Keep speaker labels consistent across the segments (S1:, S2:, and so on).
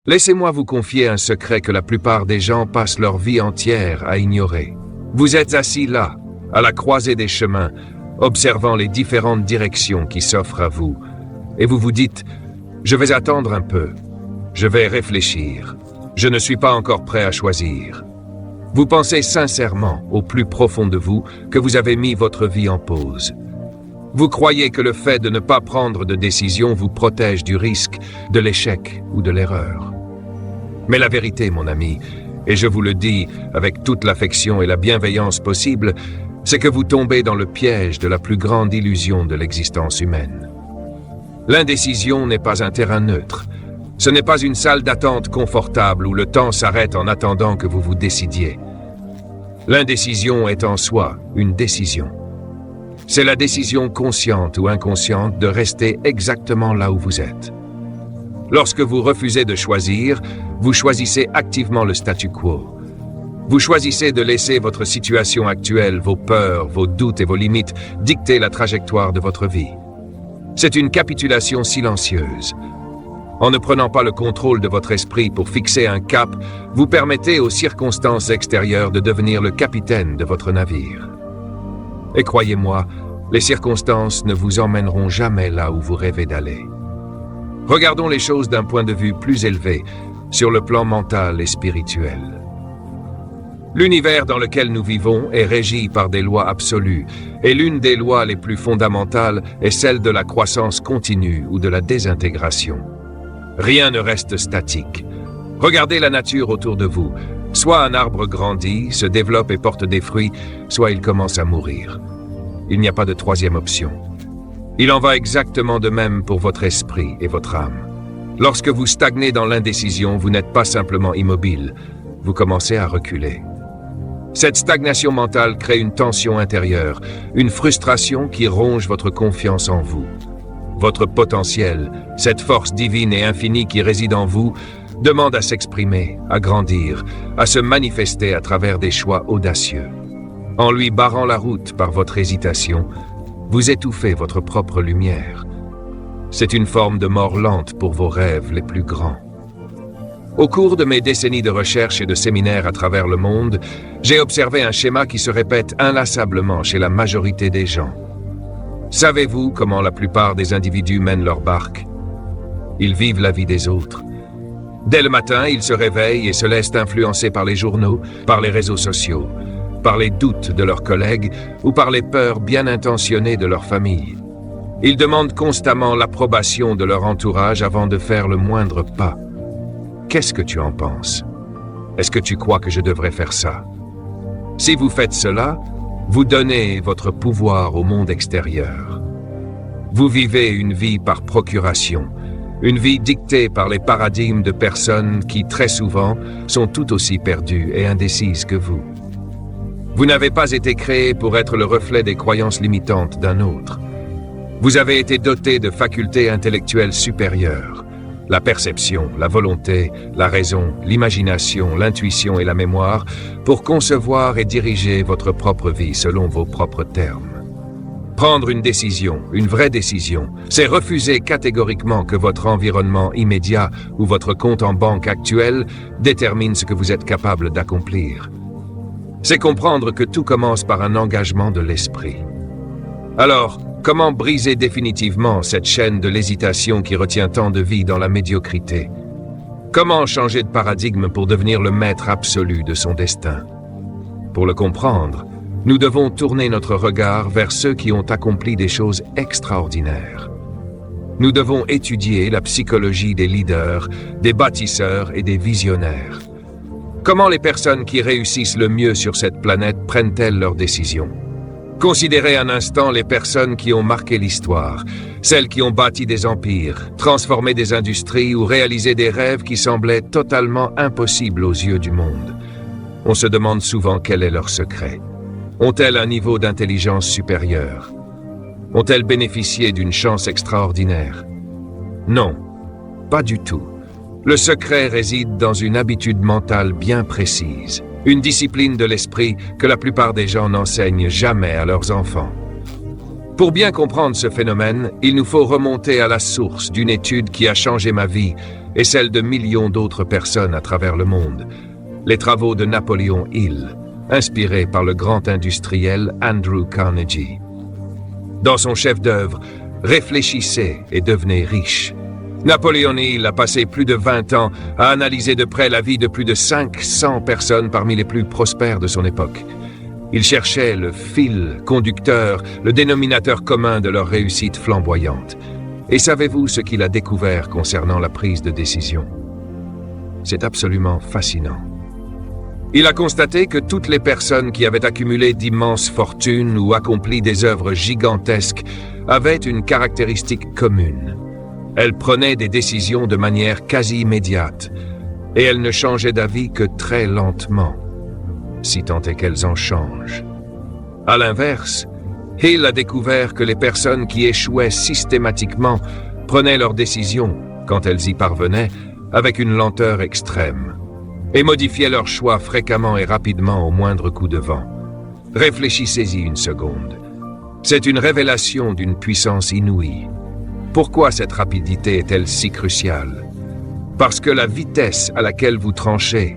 S1: Laissez-moi vous confier un secret que la plupart des gens passent leur vie entière à ignorer. Vous êtes assis là, à la croisée des chemins, observant les différentes directions qui s'offrent à vous, et vous vous dites « Je vais attendre un peu, je vais réfléchir, je ne suis pas encore prêt à choisir ». Vous pensez sincèrement, au plus profond de vous, que vous avez mis votre vie en pause. Vous croyez que le fait de ne pas prendre de décision vous protège du risque, de l'échec ou de l'erreur. Mais la vérité, mon ami, et je vous le dis avec toute l'affection et la bienveillance possible, c'est que vous tombez dans le piège de la plus grande illusion de l'existence humaine. L'indécision n'est pas un terrain neutre. Ce n'est pas une salle d'attente confortable où le temps s'arrête en attendant que vous vous décidiez. L'indécision est en soi une décision. C'est la décision consciente ou inconsciente de rester exactement là où vous êtes. Lorsque vous refusez de choisir, vous choisissez activement le statu quo. Vous choisissez de laisser votre situation actuelle, vos peurs, vos doutes et vos limites dicter la trajectoire de votre vie. C'est une capitulation silencieuse. En ne prenant pas le contrôle de votre esprit pour fixer un cap, vous permettez aux circonstances extérieures de devenir le capitaine de votre navire. Et croyez-moi, les circonstances ne vous emmèneront jamais là où vous rêvez d'aller. Regardons les choses d'un point de vue plus élevé, sur le plan mental et spirituel. L'univers dans lequel nous vivons est régi par des lois absolues, et l'une des lois les plus fondamentales est celle de la croissance continue ou de la désintégration. Rien ne reste statique. Regardez la nature autour de vous. Soit un arbre grandit, se développe et porte des fruits, soit il commence à mourir. Il n'y a pas de troisième option. Il en va exactement de même pour votre esprit et votre âme. Lorsque vous stagnez dans l'indécision, vous n'êtes pas simplement immobile, vous commencez à reculer. Cette stagnation mentale crée une tension intérieure, une frustration qui ronge votre confiance en vous. Votre potentiel, cette force divine et infinie qui réside en vous, demande à s'exprimer, à grandir, à se manifester à travers des choix audacieux. En lui barrant la route par votre hésitation, vous étouffez votre propre lumière. C'est une forme de mort lente pour vos rêves les plus grands. Au cours de mes décennies de recherche et de séminaires à travers le monde, j'ai observé un schéma qui se répète inlassablement chez la majorité des gens. Savez-vous comment la plupart des individus mènent leur barque? Ils vivent la vie des autres. Dès le matin, ils se réveillent et se laissent influencer par les journaux, par les réseaux sociaux, par les doutes de leurs collègues ou par les peurs bien intentionnées de leur famille. Ils demandent constamment l'approbation de leur entourage avant de faire le moindre pas. Qu'est-ce que tu en penses? Est-ce que tu crois que je devrais faire ça? Si vous faites cela, vous donnez votre pouvoir au monde extérieur. Vous vivez une vie par procuration, une vie dictée par les paradigmes de personnes qui, très souvent, sont tout aussi perdues et indécises que vous. Vous n'avez pas été créé pour être le reflet des croyances limitantes d'un autre. Vous avez été doté de facultés intellectuelles supérieures. La perception, la volonté, la raison, l'imagination, l'intuition et la mémoire pour concevoir et diriger votre propre vie selon vos propres termes. Prendre une décision, une vraie décision, c'est refuser catégoriquement que votre environnement immédiat ou votre compte en banque actuel détermine ce que vous êtes capable d'accomplir. C'est comprendre que tout commence par un engagement de l'esprit. Alors, comment briser définitivement cette chaîne de l'hésitation qui retient tant de vie dans la médiocrité? Comment changer de paradigme pour devenir le maître absolu de son destin? Pour le comprendre, nous devons tourner notre regard vers ceux qui ont accompli des choses extraordinaires. Nous devons étudier la psychologie des leaders, des bâtisseurs et des visionnaires. Comment les personnes qui réussissent le mieux sur cette planète prennent-elles leurs décisions? Considérez un instant les personnes qui ont marqué l'histoire, celles qui ont bâti des empires, transformé des industries ou réalisé des rêves qui semblaient totalement impossibles aux yeux du monde. On se demande souvent quel est leur secret. Ont-elles un niveau d'intelligence supérieur? Ont-elles bénéficié d'une chance extraordinaire? Non, pas du tout. Le secret réside dans une habitude mentale bien précise, une discipline de l'esprit que la plupart des gens n'enseignent jamais à leurs enfants. Pour bien comprendre ce phénomène, il nous faut remonter à la source d'une étude qui a changé ma vie et celle de millions d'autres personnes à travers le monde. Les travaux de Napoleon Hill, inspirés par le grand industriel Andrew Carnegie. Dans son chef-d'œuvre, Réfléchissez et devenez riche. Napoleon Hill a passé plus de 20 ans à analyser de près la vie de plus de 500 personnes parmi les plus prospères de son époque. Il cherchait le fil conducteur, le dénominateur commun de leur réussite flamboyante. Et savez-vous ce qu'il a découvert concernant la prise de décision? C'est absolument fascinant. Il a constaté que toutes les personnes qui avaient accumulé d'immenses fortunes ou accompli des œuvres gigantesques avaient une caractéristique commune. Elles prenaient des décisions de manière quasi immédiate, et elles ne changeaient d'avis que très lentement, si tant est qu'elles en changent. À l'inverse, Hill a découvert que les personnes qui échouaient systématiquement prenaient leurs décisions, quand elles y parvenaient, avec une lenteur extrême, et modifiaient leurs choix fréquemment et rapidement au moindre coup de vent. Réfléchissez-y une seconde. C'est une révélation d'une puissance inouïe. Pourquoi cette rapidité est-elle si cruciale? Parce que la vitesse à laquelle vous tranchez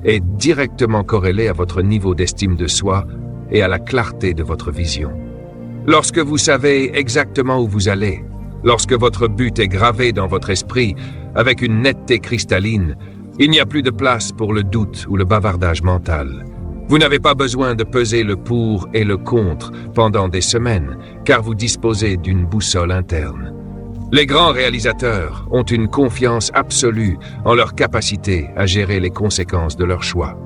S1: est directement corrélée à votre niveau d'estime de soi et à la clarté de votre vision. Lorsque vous savez exactement où vous allez, lorsque votre but est gravé dans votre esprit avec une netteté cristalline, il n'y a plus de place pour le doute ou le bavardage mental. Vous n'avez pas besoin de peser le pour et le contre pendant des semaines, car vous disposez d'une boussole interne. Les grands réalisateurs ont une confiance absolue en leur capacité à gérer les conséquences de leurs choix.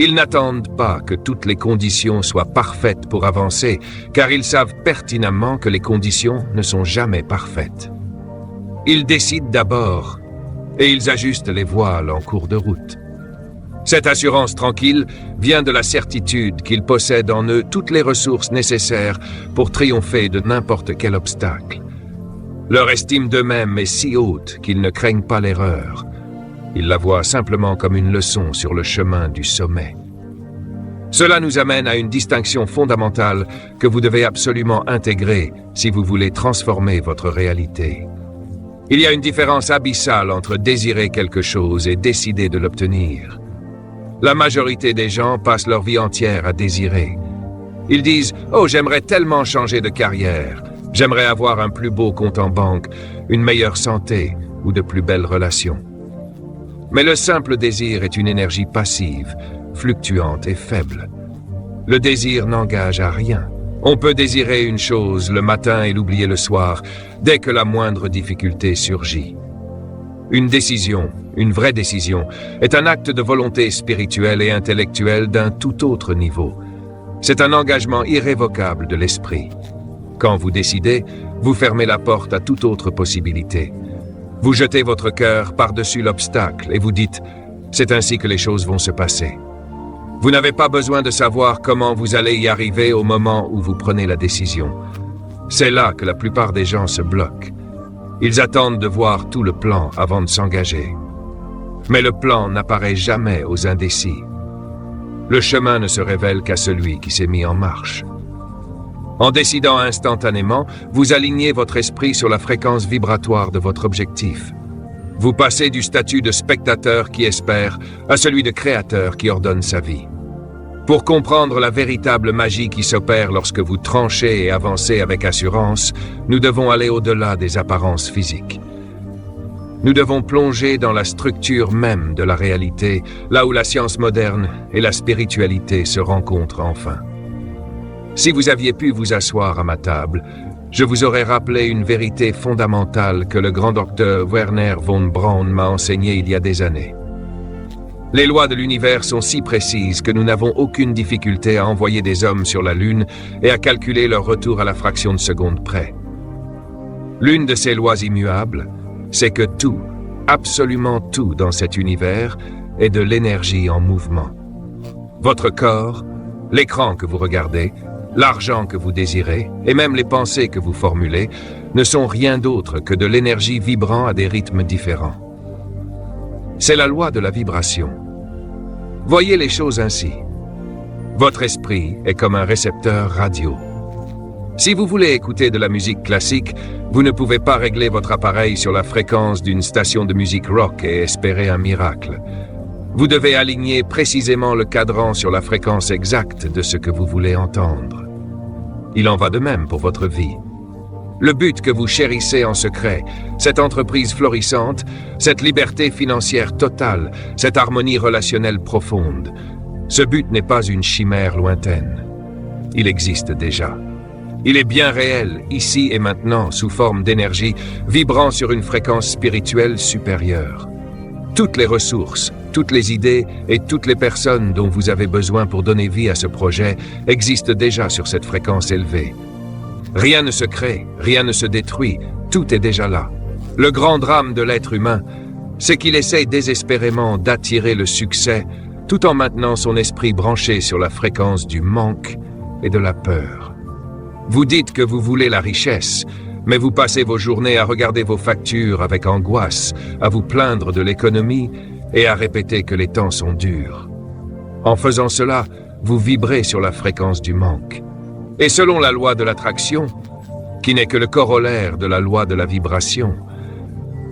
S1: Ils n'attendent pas que toutes les conditions soient parfaites pour avancer, car ils savent pertinemment que les conditions ne sont jamais parfaites. Ils décident d'abord, et ils ajustent les voiles en cours de route. Cette assurance tranquille vient de la certitude qu'ils possèdent en eux toutes les ressources nécessaires pour triompher de n'importe quel obstacle. Leur estime d'eux-mêmes est si haute qu'ils ne craignent pas l'erreur. Ils la voient simplement comme une leçon sur le chemin du sommet. Cela nous amène à une distinction fondamentale que vous devez absolument intégrer si vous voulez transformer votre réalité. Il y a une différence abyssale entre désirer quelque chose et décider de l'obtenir. La majorité des gens passent leur vie entière à désirer. Ils disent « Oh, j'aimerais tellement changer de carrière. J'aimerais avoir un plus beau compte en banque, une meilleure santé ou de plus belles relations. » Mais le simple désir est une énergie passive, fluctuante et faible. Le désir n'engage à rien. On peut désirer une chose le matin et l'oublier le soir, dès que la moindre difficulté surgit. Une décision, une vraie décision, est un acte de volonté spirituelle et intellectuelle d'un tout autre niveau. C'est un engagement irrévocable de l'esprit. Quand vous décidez, vous fermez la porte à toute autre possibilité. Vous jetez votre cœur par-dessus l'obstacle et vous dites « c'est ainsi que les choses vont se passer ». Vous n'avez pas besoin de savoir comment vous allez y arriver au moment où vous prenez la décision. C'est là que la plupart des gens se bloquent. Ils attendent de voir tout le plan avant de s'engager. Mais le plan n'apparaît jamais aux indécis. Le chemin ne se révèle qu'à celui qui s'est mis en marche. En décidant instantanément, vous alignez votre esprit sur la fréquence vibratoire de votre objectif. Vous passez du statut de spectateur qui espère à celui de créateur qui ordonne sa vie. Pour comprendre la véritable magie qui s'opère lorsque vous tranchez et avancez avec assurance, nous devons aller au-delà des apparences physiques. Nous devons plonger dans la structure même de la réalité, là où la science moderne et la spiritualité se rencontrent enfin. Si vous aviez pu vous asseoir à ma table, je vous aurais rappelé une vérité fondamentale que le grand docteur Werner von Braun m'a enseignée il y a des années. Les lois de l'univers sont si précises que nous n'avons aucune difficulté à envoyer des hommes sur la Lune et à calculer leur retour à la fraction de seconde près. L'une de ces lois immuables, c'est que tout, absolument tout dans cet univers, est de l'énergie en mouvement. Votre corps, l'écran que vous regardez, l'argent que vous désirez, et même les pensées que vous formulez, ne sont rien d'autre que de l'énergie vibrant à des rythmes différents. C'est la loi de la vibration. Voyez les choses ainsi. Votre esprit est comme un récepteur radio. Si vous voulez écouter de la musique classique, vous ne pouvez pas régler votre appareil sur la fréquence d'une station de musique rock et espérer un miracle. Vous devez aligner précisément le cadran sur la fréquence exacte de ce que vous voulez entendre. Il en va de même pour votre vie. Le but que vous chérissez en secret, cette entreprise florissante, cette liberté financière totale, cette harmonie relationnelle profonde, ce but n'est pas une chimère lointaine. Il existe déjà. Il est bien réel, ici et maintenant, sous forme d'énergie, vibrant sur une fréquence spirituelle supérieure. Toutes les ressources, toutes les idées et toutes les personnes dont vous avez besoin pour donner vie à ce projet existent déjà sur cette fréquence élevée. Rien ne se crée, rien ne se détruit, tout est déjà là. Le grand drame de l'être humain, c'est qu'il essaye désespérément d'attirer le succès tout en maintenant son esprit branché sur la fréquence du manque et de la peur. Vous dites que vous voulez la richesse, mais vous passez vos journées à regarder vos factures avec angoisse, à vous plaindre de l'économie et à répéter que les temps sont durs. En faisant cela, vous vibrez sur la fréquence du manque. Et selon la loi de l'attraction, qui n'est que le corollaire de la loi de la vibration,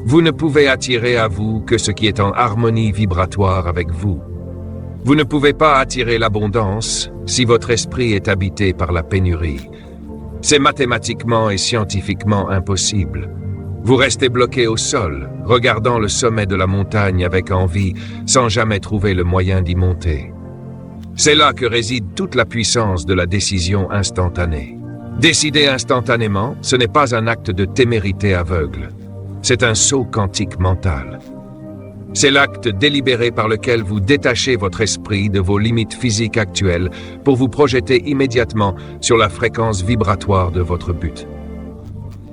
S1: vous ne pouvez attirer à vous que ce qui est en harmonie vibratoire avec vous. Vous ne pouvez pas attirer l'abondance si votre esprit est habité par la pénurie. C'est mathématiquement et scientifiquement impossible. Vous restez bloqué au sol, regardant le sommet de la montagne avec envie, sans jamais trouver le moyen d'y monter. C'est là que réside toute la puissance de la décision instantanée. Décider instantanément, ce n'est pas un acte de témérité aveugle. C'est un saut quantique mental. C'est l'acte délibéré par lequel vous détachez votre esprit de vos limites physiques actuelles pour vous projeter immédiatement sur la fréquence vibratoire de votre but.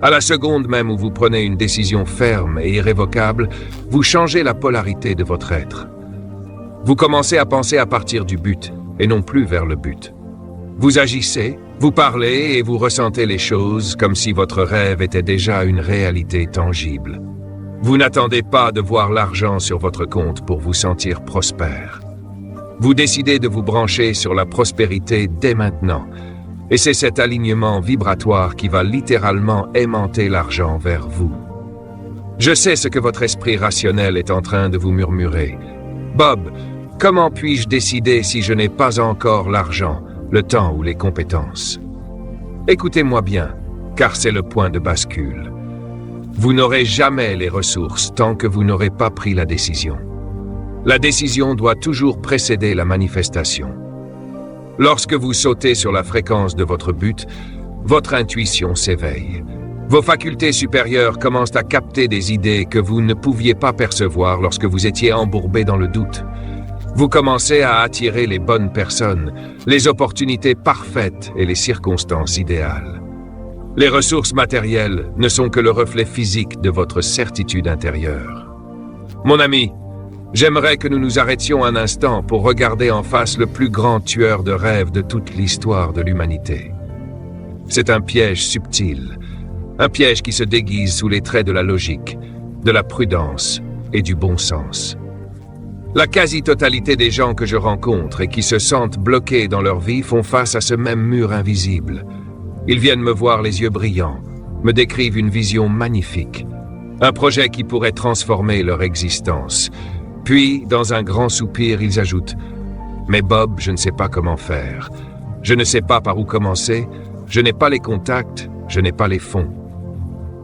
S1: À la seconde même où vous prenez une décision ferme et irrévocable, vous changez la polarité de votre être. Vous commencez à penser à partir du but et non plus vers le but. Vous agissez, vous parlez et vous ressentez les choses comme si votre rêve était déjà une réalité tangible. Vous n'attendez pas de voir l'argent sur votre compte pour vous sentir prospère. Vous décidez de vous brancher sur la prospérité dès maintenant, et c'est cet alignement vibratoire qui va littéralement aimanter l'argent vers vous. Je sais ce que votre esprit rationnel est en train de vous murmurer. Bob, comment puis-je décider si je n'ai pas encore l'argent, le temps ou les compétences? Écoutez-moi bien, car c'est le point de bascule. Vous n'aurez jamais les ressources tant que vous n'aurez pas pris la décision. La décision doit toujours précéder la manifestation. Lorsque vous sautez sur la fréquence de votre but, votre intuition s'éveille. Vos facultés supérieures commencent à capter des idées que vous ne pouviez pas percevoir lorsque vous étiez embourbé dans le doute. Vous commencez à attirer les bonnes personnes, les opportunités parfaites et les circonstances idéales. Les ressources matérielles ne sont que le reflet physique de votre certitude intérieure. Mon ami, j'aimerais que nous nous arrêtions un instant pour regarder en face le plus grand tueur de rêves de toute l'histoire de l'humanité. C'est un piège subtil, un piège qui se déguise sous les traits de la logique, de la prudence et du bon sens. La quasi-totalité des gens que je rencontre et qui se sentent bloqués dans leur vie font face à ce même mur invisible. Ils viennent me voir les yeux brillants, me décrivent une vision magnifique, un projet qui pourrait transformer leur existence. Puis, dans un grand soupir, ils ajoutent « Mais Bob, je ne sais pas comment faire. Je ne sais pas par où commencer. Je n'ai pas les contacts, je n'ai pas les fonds. »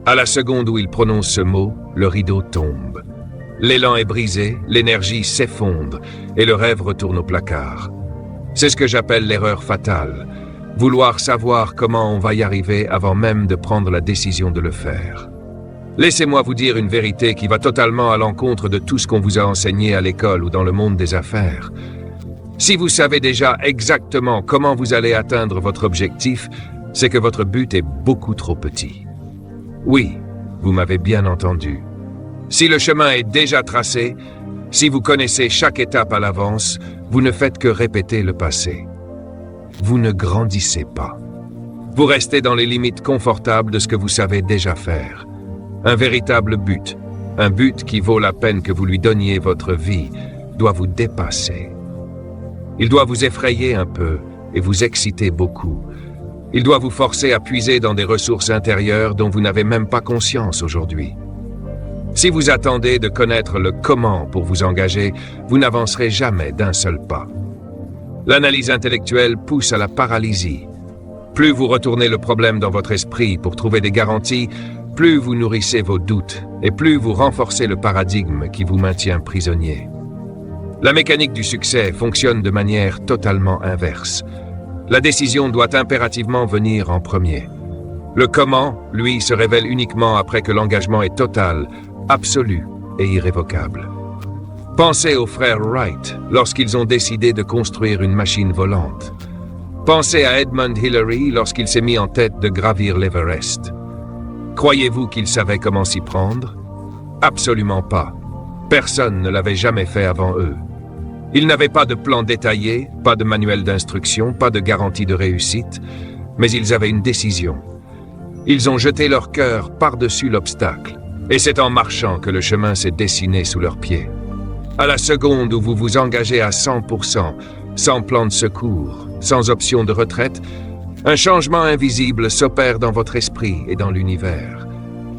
S1: À la seconde où ils prononcent ce mot, le rideau tombe. L'élan est brisé, l'énergie s'effondre et le rêve retourne au placard. C'est ce que j'appelle l'erreur fatale. Vouloir savoir comment on va y arriver avant même de prendre la décision de le faire. Laissez-moi vous dire une vérité qui va totalement à l'encontre de tout ce qu'on vous a enseigné à l'école ou dans le monde des affaires. Si vous savez déjà exactement comment vous allez atteindre votre objectif, c'est que votre but est beaucoup trop petit. Oui, vous m'avez bien entendu. Si le chemin est déjà tracé, si vous connaissez chaque étape à l'avance, vous ne faites que répéter le passé. Vous ne grandissez pas. Vous restez dans les limites confortables de ce que vous savez déjà faire. Un véritable but, un but qui vaut la peine que vous lui donniez votre vie, doit vous dépasser. Il doit vous effrayer un peu et vous exciter beaucoup. Il doit vous forcer à puiser dans des ressources intérieures dont vous n'avez même pas conscience aujourd'hui. Si vous attendez de connaître le comment pour vous engager, vous n'avancerez jamais d'un seul pas. L'analyse intellectuelle pousse à la paralysie. Plus vous retournez le problème dans votre esprit pour trouver des garanties, plus vous nourrissez vos doutes et plus vous renforcez le paradigme qui vous maintient prisonnier. La mécanique du succès fonctionne de manière totalement inverse. La décision doit impérativement venir en premier. Le comment, lui, se révèle uniquement après que l'engagement est total, absolu et irrévocable. Pensez aux frères Wright lorsqu'ils ont décidé de construire une machine volante. Pensez à Edmund Hillary lorsqu'il s'est mis en tête de gravir l'Everest. Croyez-vous qu'il savait comment s'y prendre? Absolument pas. Personne ne l'avait jamais fait avant eux. Ils n'avaient pas de plan détaillé, pas de manuel d'instruction, pas de garantie de réussite, mais ils avaient une décision. Ils ont jeté leur cœur par-dessus l'obstacle, et c'est en marchant que le chemin s'est dessiné sous leurs pieds. À la seconde où vous vous engagez à 100%, sans plan de secours, sans option de retraite, un changement invisible s'opère dans votre esprit et dans l'univers.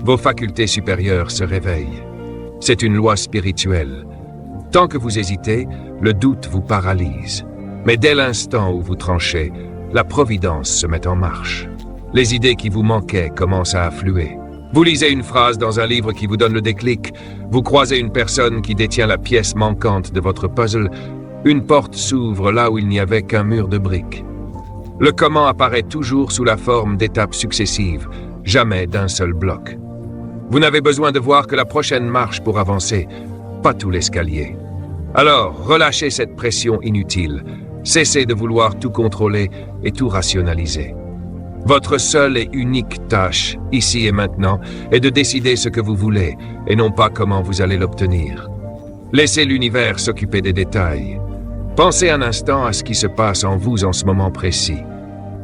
S1: Vos facultés supérieures se réveillent. C'est une loi spirituelle. Tant que vous hésitez, le doute vous paralyse. Mais dès l'instant où vous tranchez, la providence se met en marche. Les idées qui vous manquaient commencent à affluer. Vous lisez une phrase dans un livre qui vous donne le déclic, vous croisez une personne qui détient la pièce manquante de votre puzzle, une porte s'ouvre là où il n'y avait qu'un mur de briques. Le comment apparaît toujours sous la forme d'étapes successives, jamais d'un seul bloc. Vous n'avez besoin de voir que la prochaine marche pour avancer, pas tout l'escalier. Alors, relâchez cette pression inutile, cessez de vouloir tout contrôler et tout rationaliser. Votre seule et unique tâche, ici et maintenant, est de décider ce que vous voulez, et non pas comment vous allez l'obtenir. Laissez l'univers s'occuper des détails. Pensez un instant à ce qui se passe en vous en ce moment précis.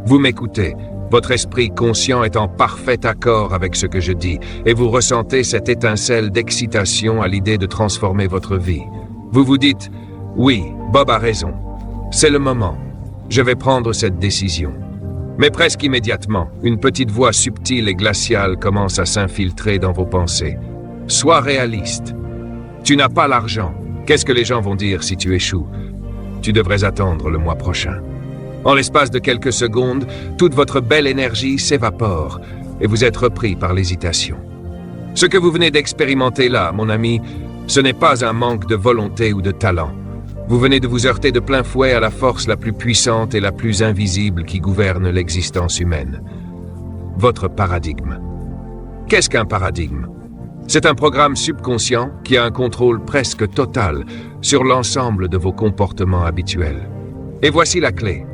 S1: Vous m'écoutez, votre esprit conscient est en parfait accord avec ce que je dis, et vous ressentez cette étincelle d'excitation à l'idée de transformer votre vie. Vous vous dites, oui, Bob a raison. C'est le moment. Je vais prendre cette décision. Mais presque immédiatement, une petite voix subtile et glaciale commence à s'infiltrer dans vos pensées. Sois réaliste. Tu n'as pas l'argent. Qu'est-ce que les gens vont dire si tu échoues? Tu devrais attendre le mois prochain. En l'espace de quelques secondes, toute votre belle énergie s'évapore et vous êtes repris par l'hésitation. Ce que vous venez d'expérimenter là, mon ami, ce n'est pas un manque de volonté ou de talent. Vous venez de vous heurter de plein fouet à la force la plus puissante et la plus invisible qui gouverne l'existence humaine. Votre paradigme. Qu'est-ce qu'un paradigme? C'est un programme subconscient qui a un contrôle presque total sur l'ensemble de vos comportements habituels. Et voici la clé.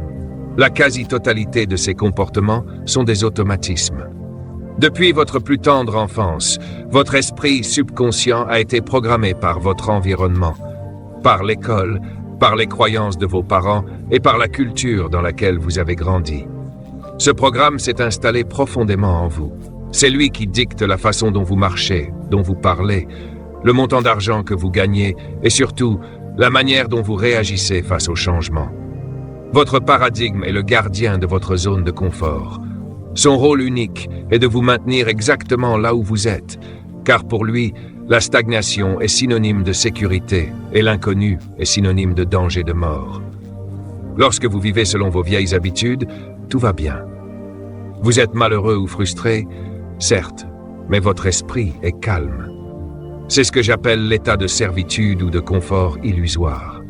S1: La quasi-totalité de ces comportements sont des automatismes. Depuis votre plus tendre enfance, votre esprit subconscient a été programmé par votre environnement, par l'école, par les croyances de vos parents et par la culture dans laquelle vous avez grandi. Ce programme s'est installé profondément en vous. C'est lui qui dicte la façon dont vous marchez, dont vous parlez, le montant d'argent que vous gagnez et surtout la manière dont vous réagissez face au changement. Votre paradigme est le gardien de votre zone de confort. Son rôle unique est de vous maintenir exactement là où vous êtes, car pour lui, la stagnation est synonyme de sécurité et l'inconnu est synonyme de danger de mort. Lorsque vous vivez selon vos vieilles habitudes, tout va bien. Vous êtes malheureux ou frustré, certes, mais votre esprit est calme. C'est ce que j'appelle l'état de servitude ou de confort illusoire.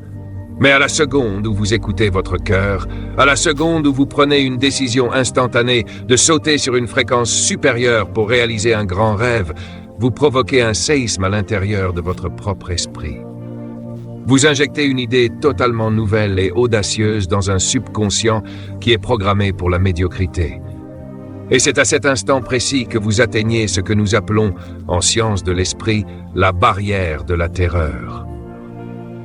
S1: Mais à la seconde où vous écoutez votre cœur, à la seconde où vous prenez une décision instantanée de sauter sur une fréquence supérieure pour réaliser un grand rêve, vous provoquez un séisme à l'intérieur de votre propre esprit. Vous injectez une idée totalement nouvelle et audacieuse dans un subconscient qui est programmé pour la médiocrité. Et c'est à cet instant précis que vous atteignez ce que nous appelons, en science de l'esprit, la barrière de la terreur.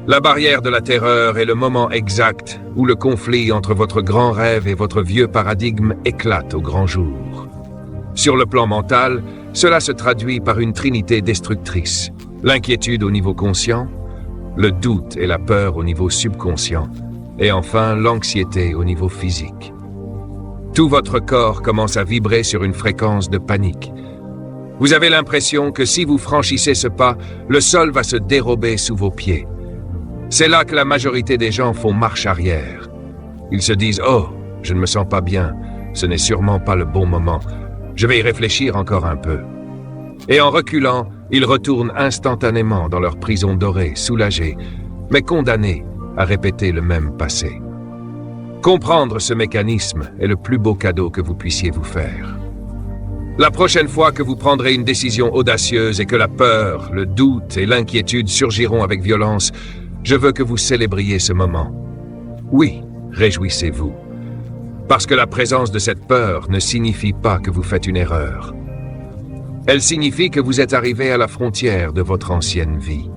S1: La barrière de la terreur est le moment exact où le conflit entre votre grand rêve et votre vieux paradigme éclate au grand jour. Sur le plan mental, cela se traduit par une trinité destructrice. L'inquiétude au niveau conscient, le doute et la peur au niveau subconscient, et enfin l'anxiété au niveau physique. Tout votre corps commence à vibrer sur une fréquence de panique. Vous avez l'impression que si vous franchissez ce pas, le sol va se dérober sous vos pieds. C'est là que la majorité des gens font marche arrière. Ils se disent « Oh, je ne me sens pas bien, ce n'est sûrement pas le bon moment, je vais y réfléchir encore un peu. » Et en reculant, ils retournent instantanément dans leur prison dorée, soulagés, mais condamnés à répéter le même passé. Comprendre ce mécanisme est le plus beau cadeau que vous puissiez vous faire. La prochaine fois que vous prendrez une décision audacieuse et que la peur, le doute et l'inquiétude surgiront avec violence, je veux que vous célébriez ce moment. Oui, réjouissez-vous. Parce que la présence de cette peur ne signifie pas que vous faites une erreur. Elle signifie que vous êtes arrivé à la frontière de votre ancienne vie.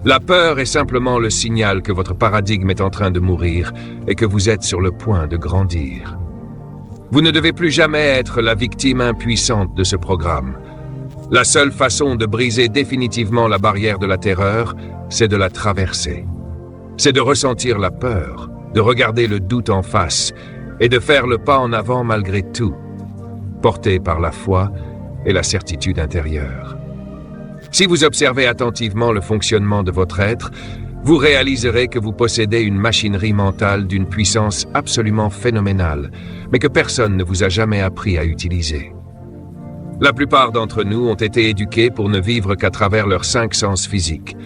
S1: La peur est simplement le signal que votre paradigme est en train de mourir et que vous êtes sur le point de grandir. Vous ne devez plus jamais être la victime impuissante de ce programme. La seule façon de briser définitivement la barrière de la terreur, c'est de la traverser. C'est de ressentir la peur, de regarder le doute en face et de faire le pas en avant malgré tout, porté par la foi et la certitude intérieure. Si vous observez attentivement le fonctionnement de votre être, vous réaliserez que vous possédez une machinerie mentale d'une puissance absolument phénoménale, mais que personne ne vous a jamais appris à utiliser. La plupart d'entre nous ont été éduqués pour ne vivre qu'à travers leurs 5 sens physiques,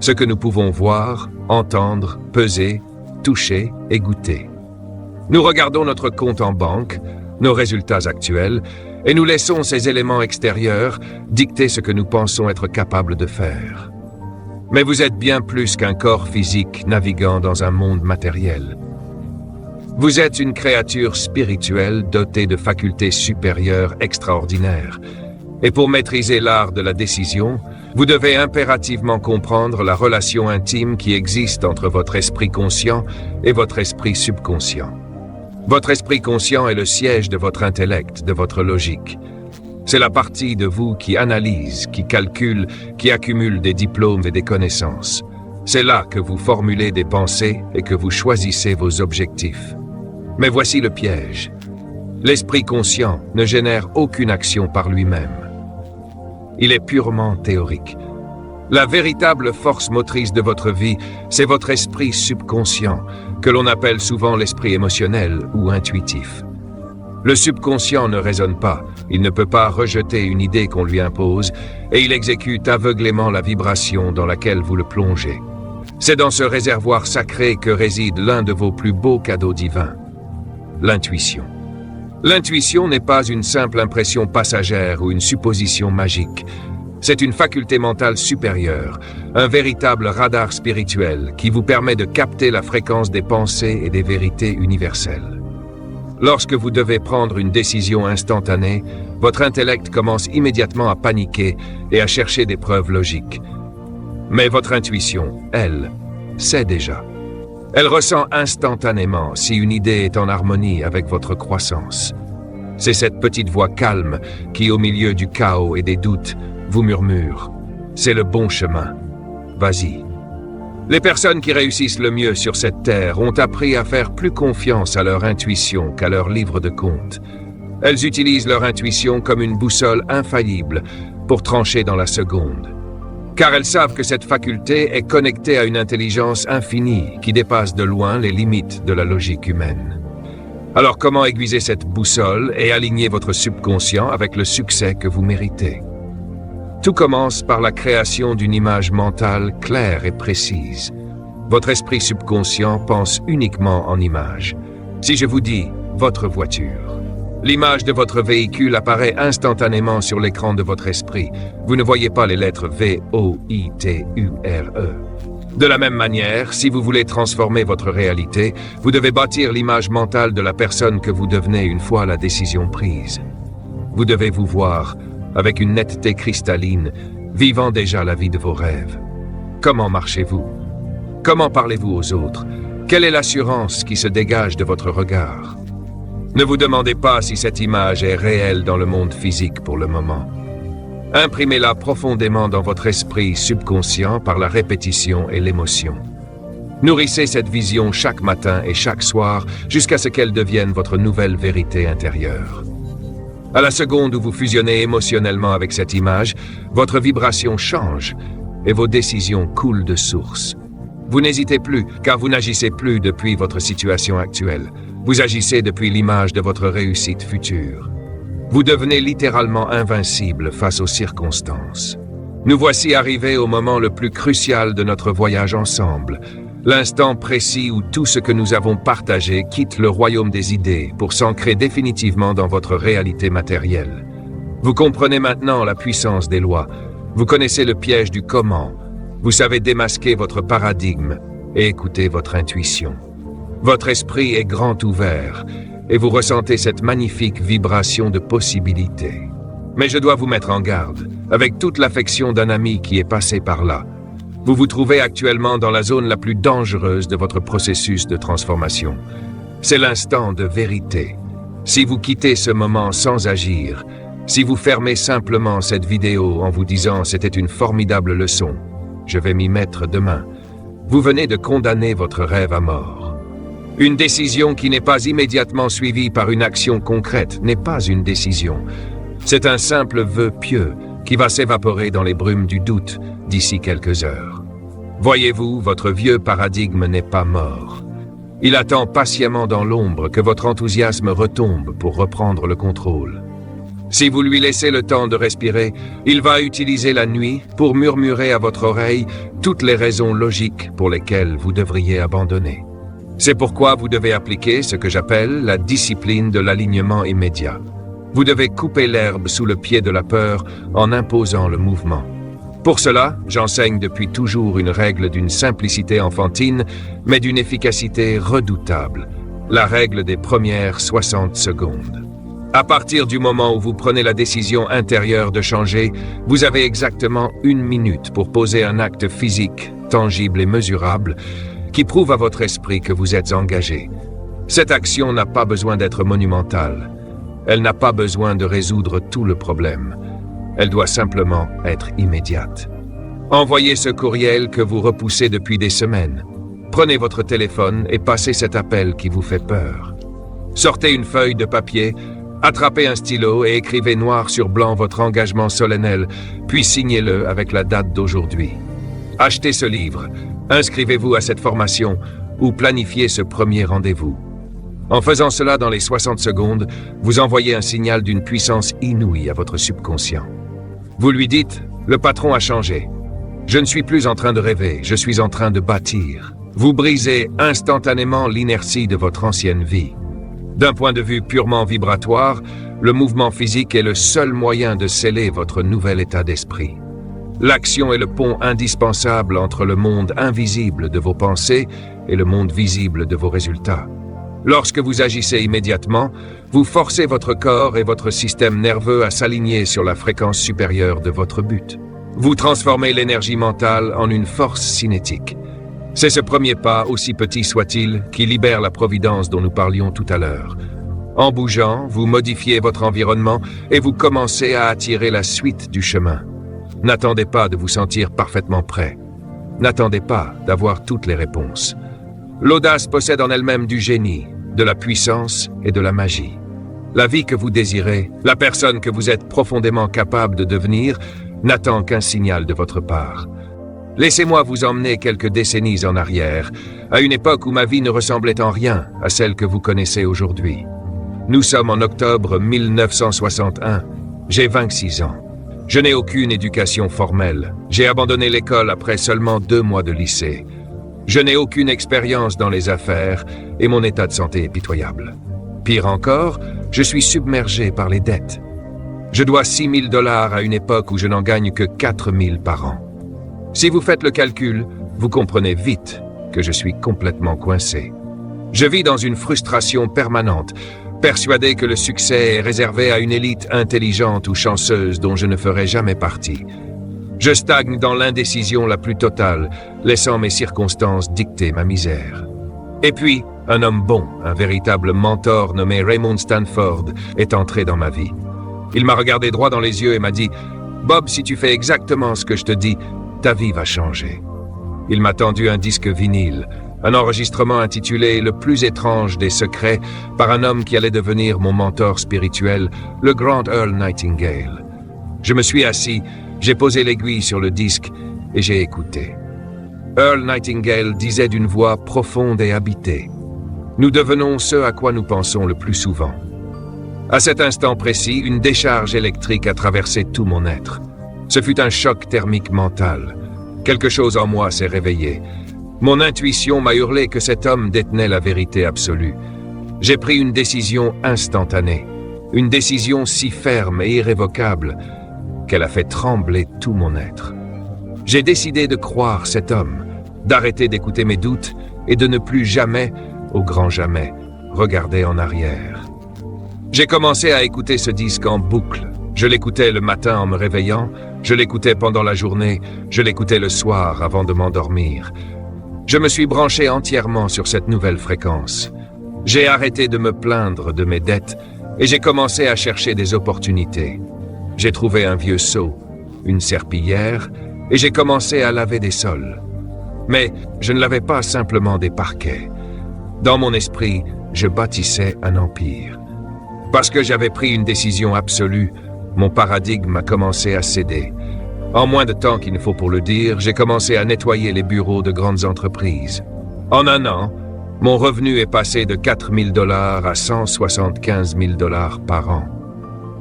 S1: ce que nous pouvons voir, entendre, peser, toucher et goûter. Nous regardons notre compte en banque, nos résultats actuels, et nous laissons ces éléments extérieurs dicter ce que nous pensons être capables de faire. Mais vous êtes bien plus qu'un corps physique naviguant dans un monde matériel. Vous êtes une créature spirituelle dotée de facultés supérieures extraordinaires. Et pour maîtriser l'art de la décision, vous devez impérativement comprendre la relation intime qui existe entre votre esprit conscient et votre esprit subconscient. Votre esprit conscient est le siège de votre intellect, de votre logique. C'est la partie de vous qui analyse, qui calcule, qui accumule des diplômes et des connaissances. C'est là que vous formulez des pensées et que vous choisissez vos objectifs. Mais voici le piège. L'esprit conscient ne génère aucune action par lui-même. Il est purement théorique. La véritable force motrice de votre vie, c'est votre esprit subconscient, que l'on appelle souvent l'esprit émotionnel ou intuitif. Le subconscient ne raisonne pas, il ne peut pas rejeter une idée qu'on lui impose, et il exécute aveuglément la vibration dans laquelle vous le plongez. C'est dans ce réservoir sacré que réside l'un de vos plus beaux cadeaux divins, l'intuition. L'intuition n'est pas une simple impression passagère ou une supposition magique. C'est une faculté mentale supérieure, un véritable radar spirituel qui vous permet de capter la fréquence des pensées et des vérités universelles. Lorsque vous devez prendre une décision instantanée, votre intellect commence immédiatement à paniquer et à chercher des preuves logiques. Mais votre intuition, elle, sait déjà. Elle ressent instantanément si une idée est en harmonie avec votre croissance. C'est cette petite voix calme qui, au milieu du chaos et des doutes, vous murmure « C'est le bon chemin. Vas-y ». Les personnes qui réussissent le mieux sur cette terre ont appris à faire plus confiance à leur intuition qu'à leur livre de compte. Elles utilisent leur intuition comme une boussole infaillible pour trancher dans la seconde. Car elles savent que cette faculté est connectée à une intelligence infinie qui dépasse de loin les limites de la logique humaine. Alors comment aiguiser cette boussole et aligner votre subconscient avec le succès que vous méritez? Tout commence par la création d'une image mentale claire et précise. Votre esprit subconscient pense uniquement en images. Si je vous dis « votre voiture », l'image de votre véhicule apparaît instantanément sur l'écran de votre esprit. Vous ne voyez pas les lettres V-O-I-T-U-R-E. De la même manière, si vous voulez transformer votre réalité, vous devez bâtir l'image mentale de la personne que vous devenez une fois la décision prise. Vous devez vous voir avec une netteté cristalline, vivant déjà la vie de vos rêves. Comment marchez-vous? Comment parlez-vous aux autres? Quelle est l'assurance qui se dégage de votre regard? Ne vous demandez pas si cette image est réelle dans le monde physique pour le moment. Imprimez-la profondément dans votre esprit subconscient par la répétition et l'émotion. Nourrissez cette vision chaque matin et chaque soir jusqu'à ce qu'elle devienne votre nouvelle vérité intérieure. À la seconde où vous fusionnez émotionnellement avec cette image, votre vibration change et vos décisions coulent de source. Vous n'hésitez plus, car vous n'agissez plus depuis votre situation actuelle. Vous agissez depuis l'image de votre réussite future. Vous devenez littéralement invincible face aux circonstances. Nous voici arrivés au moment le plus crucial de notre voyage ensemble, l'instant précis où tout ce que nous avons partagé quitte le royaume des idées pour s'ancrer définitivement dans votre réalité matérielle. Vous comprenez maintenant la puissance des lois, vous connaissez le piège du comment, vous savez démasquer votre paradigme et écouter votre intuition. Votre esprit est grand ouvert et vous ressentez cette magnifique vibration de possibilités. Mais je dois vous mettre en garde, avec toute l'affection d'un ami qui est passé par là. Vous vous trouvez actuellement dans la zone la plus dangereuse de votre processus de transformation. C'est l'instant de vérité. Si vous quittez ce moment sans agir, si vous fermez simplement cette vidéo en vous disant « c'était une formidable leçon, je vais m'y mettre demain », vous venez de condamner votre rêve à mort. Une décision qui n'est pas immédiatement suivie par une action concrète n'est pas une décision. C'est un simple vœu pieux qui va s'évaporer dans les brumes du doute d'ici quelques heures. Voyez-vous, votre vieux paradigme n'est pas mort. Il attend patiemment dans l'ombre que votre enthousiasme retombe pour reprendre le contrôle. Si vous lui laissez le temps de respirer, il va utiliser la nuit pour murmurer à votre oreille toutes les raisons logiques pour lesquelles vous devriez abandonner. C'est pourquoi vous devez appliquer ce que j'appelle la discipline de l'alignement immédiat. Vous devez couper l'herbe sous le pied de la peur en imposant le mouvement. Pour cela, j'enseigne depuis toujours une règle d'une simplicité enfantine, mais d'une efficacité redoutable, la règle des premières 60 secondes. À partir du moment où vous prenez la décision intérieure de changer, vous avez exactement 1 minute pour poser un acte physique, tangible et mesurable, qui prouve à votre esprit que vous êtes engagé. Cette action n'a pas besoin d'être monumentale. Elle n'a pas besoin de résoudre tout le problème. Elle doit simplement être immédiate. Envoyez ce courriel que vous repoussez depuis des semaines. Prenez votre téléphone et passez cet appel qui vous fait peur. Sortez une feuille de papier, attrapez un stylo et écrivez noir sur blanc votre engagement solennel, puis signez-le avec la date d'aujourd'hui. Achetez ce livre, inscrivez-vous à cette formation ou planifiez ce premier rendez-vous. En faisant cela dans les 60 secondes, vous envoyez un signal d'une puissance inouïe à votre subconscient. Vous lui dites, le patron a changé. Je ne suis plus en train de rêver, je suis en train de bâtir. Vous brisez instantanément l'inertie de votre ancienne vie. D'un point de vue purement vibratoire, le mouvement physique est le seul moyen de sceller votre nouvel état d'esprit. L'action est le pont indispensable entre le monde invisible de vos pensées et le monde visible de vos résultats. Lorsque vous agissez immédiatement, vous forcez votre corps et votre système nerveux à s'aligner sur la fréquence supérieure de votre but. Vous transformez l'énergie mentale en une force cinétique. C'est ce premier pas, aussi petit soit-il, qui libère la providence dont nous parlions tout à l'heure. En bougeant, vous modifiez votre environnement et vous commencez à attirer la suite du chemin. N'attendez pas de vous sentir parfaitement prêt. N'attendez pas d'avoir toutes les réponses. L'audace possède en elle-même du génie, de la puissance et de la magie. La vie que vous désirez, la personne que vous êtes profondément capable de devenir, n'attend qu'un signal de votre part. Laissez-moi vous emmener quelques décennies en arrière, à une époque où ma vie ne ressemblait en rien à celle que vous connaissez aujourd'hui. Nous sommes en octobre 1961. J'ai 26 ans. Je n'ai aucune éducation formelle. J'ai abandonné l'école après seulement 2 mois de lycée. Je n'ai aucune expérience dans les affaires et mon état de santé est pitoyable. Pire encore, je suis submergé par les dettes. Je dois $6 000 à une époque où je n'en gagne que 4 000 par an. Si vous faites le calcul, vous comprenez vite que je suis complètement coincé. Je vis dans une frustration permanente, persuadé que le succès est réservé à une élite intelligente ou chanceuse dont je ne ferai jamais partie. Je stagne dans l'indécision la plus totale, laissant mes circonstances dicter ma misère. Et puis, un homme bon, un véritable mentor nommé Raymond Stanford, est entré dans ma vie. Il m'a regardé droit dans les yeux et m'a dit « Bob, si tu fais exactement ce que je te dis, ta vie va changer. » Il m'a tendu un disque vinyle, Un enregistrement intitulé « Le plus étrange des secrets » par un homme qui allait devenir mon mentor spirituel, le grand Earl Nightingale. Je me suis assis, j'ai posé l'aiguille sur le disque et j'ai écouté. Earl Nightingale disait d'une voix profonde et habitée. Nous devenons ce à quoi nous pensons le plus souvent. À cet instant précis, une décharge électrique a traversé tout mon être. Ce fut un choc thermique mental. Quelque chose en moi s'est réveillé. Mon intuition m'a hurlé que cet homme détenait la vérité absolue. J'ai pris une décision instantanée, une décision si ferme et irrévocable qu'elle a fait trembler tout mon être. J'ai décidé de croire cet homme, d'arrêter d'écouter mes doutes et de ne plus jamais, au grand jamais, regarder en arrière. J'ai commencé à écouter ce disque en boucle. Je l'écoutais le matin en me réveillant, je l'écoutais pendant la journée, je l'écoutais le soir avant de m'endormir. Je me suis branché entièrement sur cette nouvelle fréquence. J'ai arrêté de me plaindre de mes dettes et j'ai commencé à chercher des opportunités. J'ai trouvé un vieux seau, une serpillière et j'ai commencé à laver des sols. Mais je ne lavais pas simplement des parquets. Dans mon esprit, je bâtissais un empire. Parce que j'avais pris une décision absolue, mon paradigme a commencé à céder. En moins de temps qu'il ne faut pour le dire, j'ai commencé à nettoyer les bureaux de grandes entreprises. En un an, mon revenu est passé de 4 000 $ à 175 000 $ par an.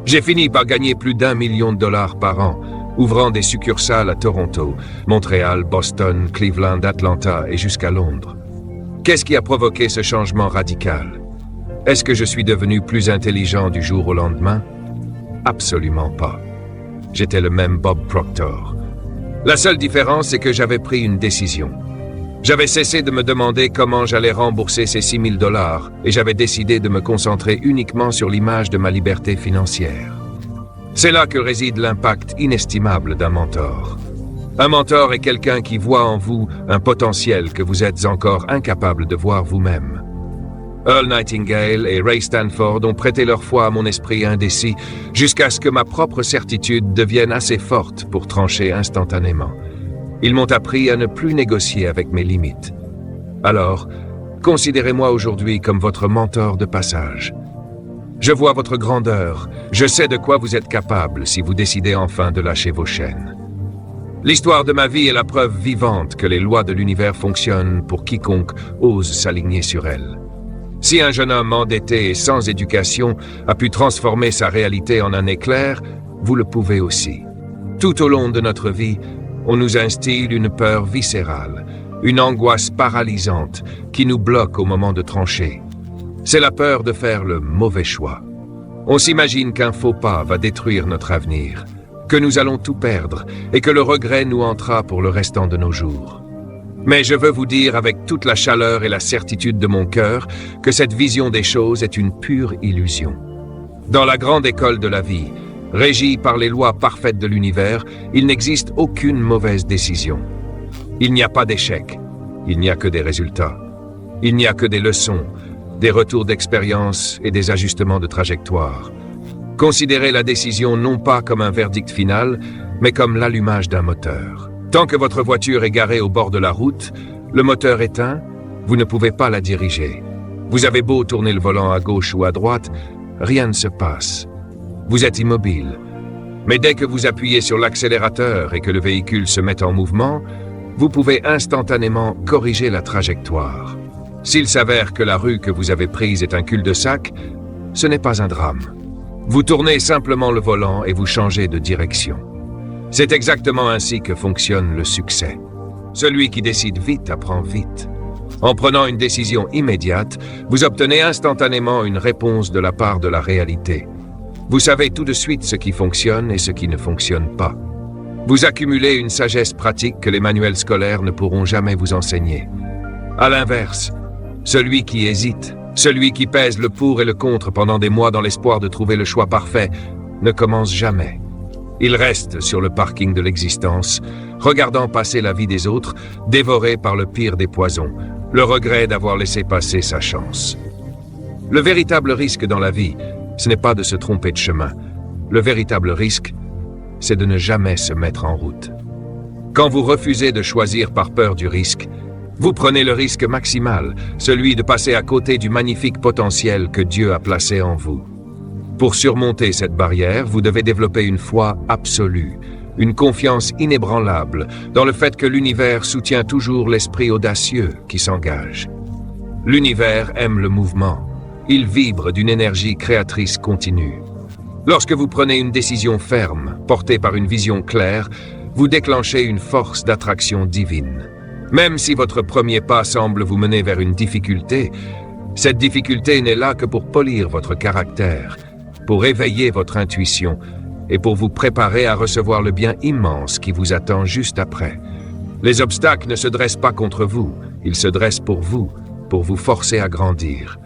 S1: J'ai fini par gagner plus d'1 million de dollars par an, ouvrant des succursales à Toronto, Montréal, Boston, Cleveland, Atlanta et jusqu'à Londres. Qu'est-ce qui a provoqué ce changement radical? Est-ce que je suis devenu plus intelligent du jour au lendemain? Absolument pas. J'étais le même Bob Proctor. La seule différence, c'est que j'avais pris une décision. J'avais cessé de me demander comment j'allais rembourser ces 6 000 $ et j'avais décidé de me concentrer uniquement sur l'image de ma liberté financière. C'est là que réside l'impact inestimable d'un mentor. Un mentor est quelqu'un qui voit en vous un potentiel que vous êtes encore incapable de voir vous-même. Earl Nightingale et Ray Stanford ont prêté leur foi à mon esprit indécis jusqu'à ce que ma propre certitude devienne assez forte pour trancher instantanément. Ils m'ont appris à ne plus négocier avec mes limites. Alors, considérez-moi aujourd'hui comme votre mentor de passage. Je vois votre grandeur, je sais de quoi vous êtes capable si vous décidez enfin de lâcher vos chaînes. L'histoire de ma vie est la preuve vivante que les lois de l'univers fonctionnent pour quiconque ose s'aligner sur elles. Si un jeune homme endetté et sans éducation a pu transformer sa réalité en un éclair, vous le pouvez aussi. Tout au long de notre vie, on nous instille une peur viscérale, une angoisse paralysante qui nous bloque au moment de trancher. C'est la peur de faire le mauvais choix. On s'imagine qu'un faux pas va détruire notre avenir, que nous allons tout perdre et que le regret nous hantera pour le restant de nos jours. Mais je veux vous dire avec toute la chaleur et la certitude de mon cœur que cette vision des choses est une pure illusion. Dans la grande école de la vie, régie par les lois parfaites de l'univers, il n'existe aucune mauvaise décision. Il n'y a pas d'échec, il n'y a que des résultats. Il n'y a que des leçons, des retours d'expérience et des ajustements de trajectoire. Considérez la décision non pas comme un verdict final, mais comme l'allumage d'un moteur. Tant que votre voiture est garée au bord de la route, le moteur éteint, vous ne pouvez pas la diriger. Vous avez beau tourner le volant à gauche ou à droite, rien ne se passe. Vous êtes immobile. Mais dès que vous appuyez sur l'accélérateur et que le véhicule se met en mouvement, vous pouvez instantanément corriger la trajectoire. S'il s'avère que la rue que vous avez prise est un cul-de-sac, ce n'est pas un drame. Vous tournez simplement le volant et vous changez de direction. C'est exactement ainsi que fonctionne le succès. Celui qui décide vite apprend vite. En prenant une décision immédiate, vous obtenez instantanément une réponse de la part de la réalité. Vous savez tout de suite ce qui fonctionne et ce qui ne fonctionne pas. Vous accumulez une sagesse pratique que les manuels scolaires ne pourront jamais vous enseigner. À l'inverse, celui qui hésite, celui qui pèse le pour et le contre pendant des mois dans l'espoir de trouver le choix parfait, ne commence jamais. Il reste sur le parking de l'existence, regardant passer la vie des autres, dévoré par le pire des poisons, le regret d'avoir laissé passer sa chance. Le véritable risque dans la vie, ce n'est pas de se tromper de chemin. Le véritable risque, c'est de ne jamais se mettre en route. Quand vous refusez de choisir par peur du risque, Vous prenez le risque maximal, celui de passer à côté du magnifique potentiel que Dieu a placé en vous. Pour surmonter cette barrière, vous devez développer une foi absolue, une confiance inébranlable dans le fait que l'univers soutient toujours l'esprit audacieux qui s'engage. L'univers aime le mouvement. Il vibre d'une énergie créatrice continue. Lorsque vous prenez une décision ferme, portée par une vision claire, vous déclenchez une force d'attraction divine. Même si votre premier pas semble vous mener vers une difficulté, cette difficulté n'est là que pour polir votre caractère, pour éveiller votre intuition et pour vous préparer à recevoir le bien immense qui vous attend juste après. Les obstacles ne se dressent pas contre vous, ils se dressent pour vous forcer à grandir.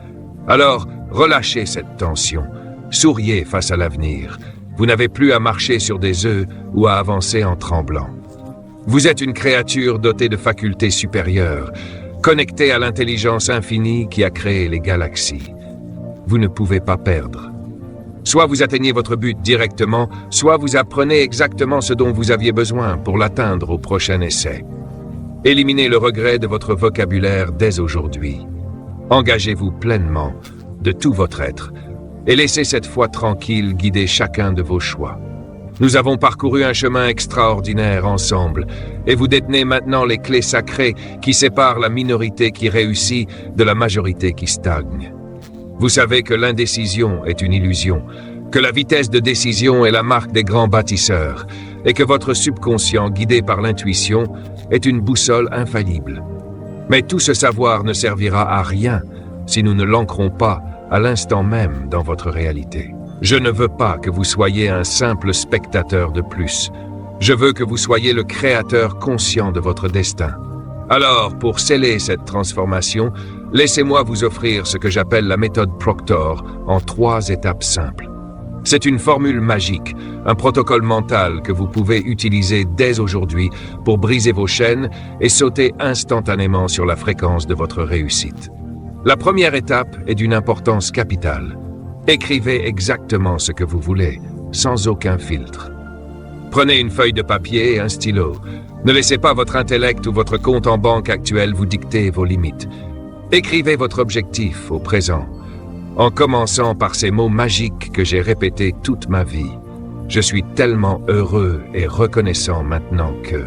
S1: Alors, relâchez cette tension, souriez face à l'avenir. Vous n'avez plus à marcher sur des œufs ou à avancer en tremblant. Vous êtes une créature dotée de facultés supérieures, connectée à l'intelligence infinie qui a créé les galaxies. Vous ne pouvez pas perdre. Soit vous atteignez votre but directement, soit vous apprenez exactement ce dont vous aviez besoin pour l'atteindre au prochain essai. Éliminez le regret de votre vocabulaire dès aujourd'hui. Engagez-vous pleinement, de tout votre être, et laissez cette foi tranquille guider chacun de vos choix. Nous avons parcouru un chemin extraordinaire ensemble, et vous détenez maintenant les clés sacrées qui séparent la minorité qui réussit de la majorité qui stagne. Vous savez que l'indécision est une illusion, que la vitesse de décision est la marque des grands bâtisseurs, et que votre subconscient, guidé par l'intuition, est une boussole infaillible. Mais tout ce savoir ne servira à rien si nous ne l'ancrons pas à l'instant même dans votre réalité. Je ne veux pas que vous soyez un simple spectateur de plus. Je veux que vous soyez le créateur conscient de votre destin. Alors, pour sceller cette transformation, laissez-moi vous offrir ce que j'appelle la méthode Proctor en 3 étapes simples. C'est une formule magique, un protocole mental que vous pouvez utiliser dès aujourd'hui pour briser vos chaînes et sauter instantanément sur la fréquence de votre réussite. La première étape est d'une importance capitale. Écrivez exactement ce que vous voulez, sans aucun filtre. Prenez une feuille de papier et un stylo. Ne laissez pas votre intellect ou votre compte en banque actuel vous dicter vos limites. Écrivez votre objectif au présent, en commençant par ces mots magiques que j'ai répétés toute ma vie. Je suis tellement heureux et reconnaissant maintenant que...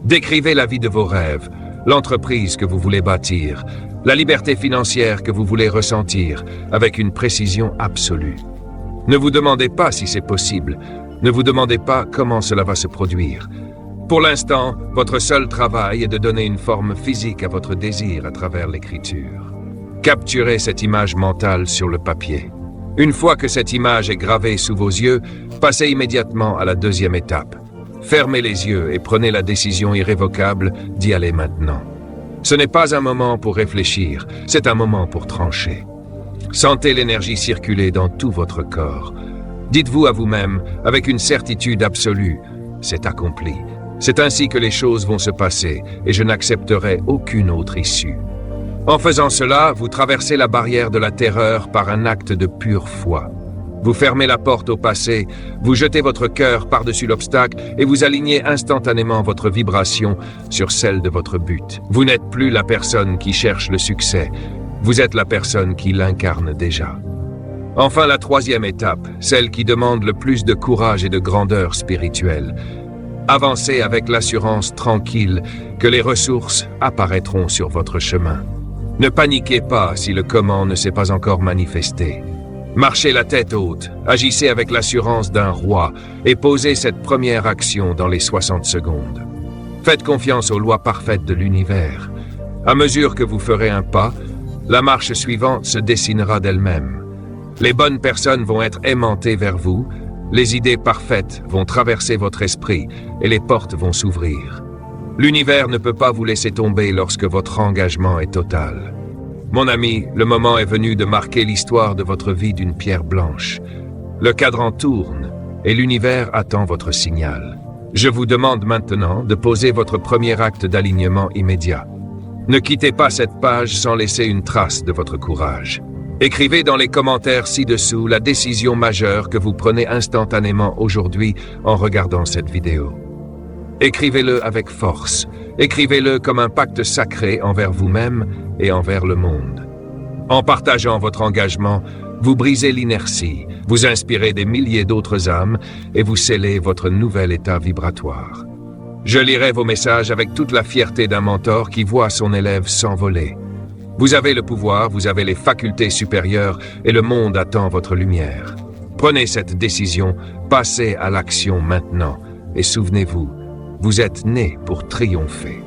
S1: Décrivez la vie de vos rêves, l'entreprise que vous voulez bâtir, la liberté financière que vous voulez ressentir, avec une précision absolue. Ne vous demandez pas si c'est possible, ne vous demandez pas comment cela va se produire. Pour l'instant, votre seul travail est de donner une forme physique à votre désir à travers l'écriture. Capturez cette image mentale sur le papier. Une fois que cette image est gravée sous vos yeux, passez immédiatement à la deuxième étape. Fermez les yeux et prenez la décision irrévocable d'y aller maintenant. Ce n'est pas un moment pour réfléchir, c'est un moment pour trancher. Sentez l'énergie circuler dans tout votre corps. Dites-vous à vous-même, avec une certitude absolue, c'est accompli. C'est ainsi que les choses vont se passer et je n'accepterai aucune autre issue. En faisant cela, vous traversez la barrière de la terreur par un acte de pure foi. Vous fermez la porte au passé, vous jetez votre cœur par-dessus l'obstacle et vous alignez instantanément votre vibration sur celle de votre but. Vous n'êtes plus la personne qui cherche le succès, vous êtes la personne qui l'incarne déjà. Enfin, la troisième étape, celle qui demande le plus de courage et de grandeur spirituelle. Avancez avec l'assurance tranquille que les ressources apparaîtront sur votre chemin. Ne paniquez pas si le comment ne s'est pas encore manifesté. Marchez la tête haute, agissez avec l'assurance d'un roi et posez cette première action dans les 60 secondes. Faites confiance aux lois parfaites de l'univers. À mesure que vous ferez un pas, la marche suivante se dessinera d'elle-même. Les bonnes personnes vont être aimantées vers vous, les idées parfaites vont traverser votre esprit et les portes vont s'ouvrir. L'univers ne peut pas vous laisser tomber lorsque votre engagement est total. Mon ami, le moment est venu de marquer l'histoire de votre vie d'une pierre blanche. Le cadran tourne et l'univers attend votre signal. Je vous demande maintenant de poser votre premier acte d'alignement immédiat. Ne quittez pas cette page sans laisser une trace de votre courage. Écrivez dans les commentaires ci-dessous la décision majeure que vous prenez instantanément aujourd'hui en regardant cette vidéo. Écrivez-le avec force Écrivez-le comme un pacte sacré envers vous-même et envers le monde. En partageant votre engagement, vous brisez l'inertie, vous inspirez des milliers d'autres âmes et vous scellez votre nouvel état vibratoire. Je lirai vos messages avec toute la fierté d'un mentor qui voit son élève s'envoler. Vous avez le pouvoir, vous avez les facultés supérieures et le monde attend votre lumière. Prenez cette décision, passez à l'action maintenant et souvenez-vous, vous êtes né pour triompher.